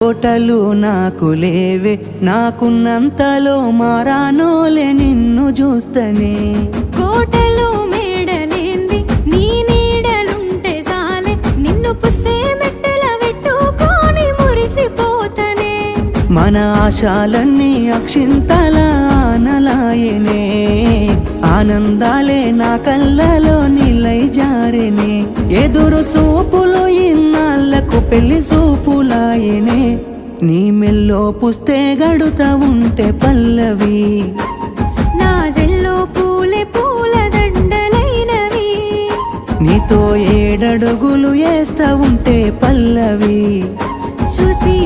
కోటలు నాకు లేవే, నాకున్నంతలో మారానోలే నిన్ను చూస్తనే. కోటలు మేడలేంది నీ నీడలుంటే సాలే, నిన్ను పుస్తే మెట్టెల పెట్టుకొని మురిసిపోతనే. మన ఆశాలన్నీ అక్షింతల ఆనలాయనే, ఆనందాలే నా కళ్ళలో నిలై జారెనే. ఎదురు సూపులు ఇన్నాళ్లకు పెళ్లి సూపులాయనే, నీ మెల్లో పుస్తే గడుతా ఉంటే పల్లవి, నా జల్లో పూలే పూల దండలైనవి. నీతో ఏడడుగులు వేస్తా ఉంటే పల్లవి. చూసి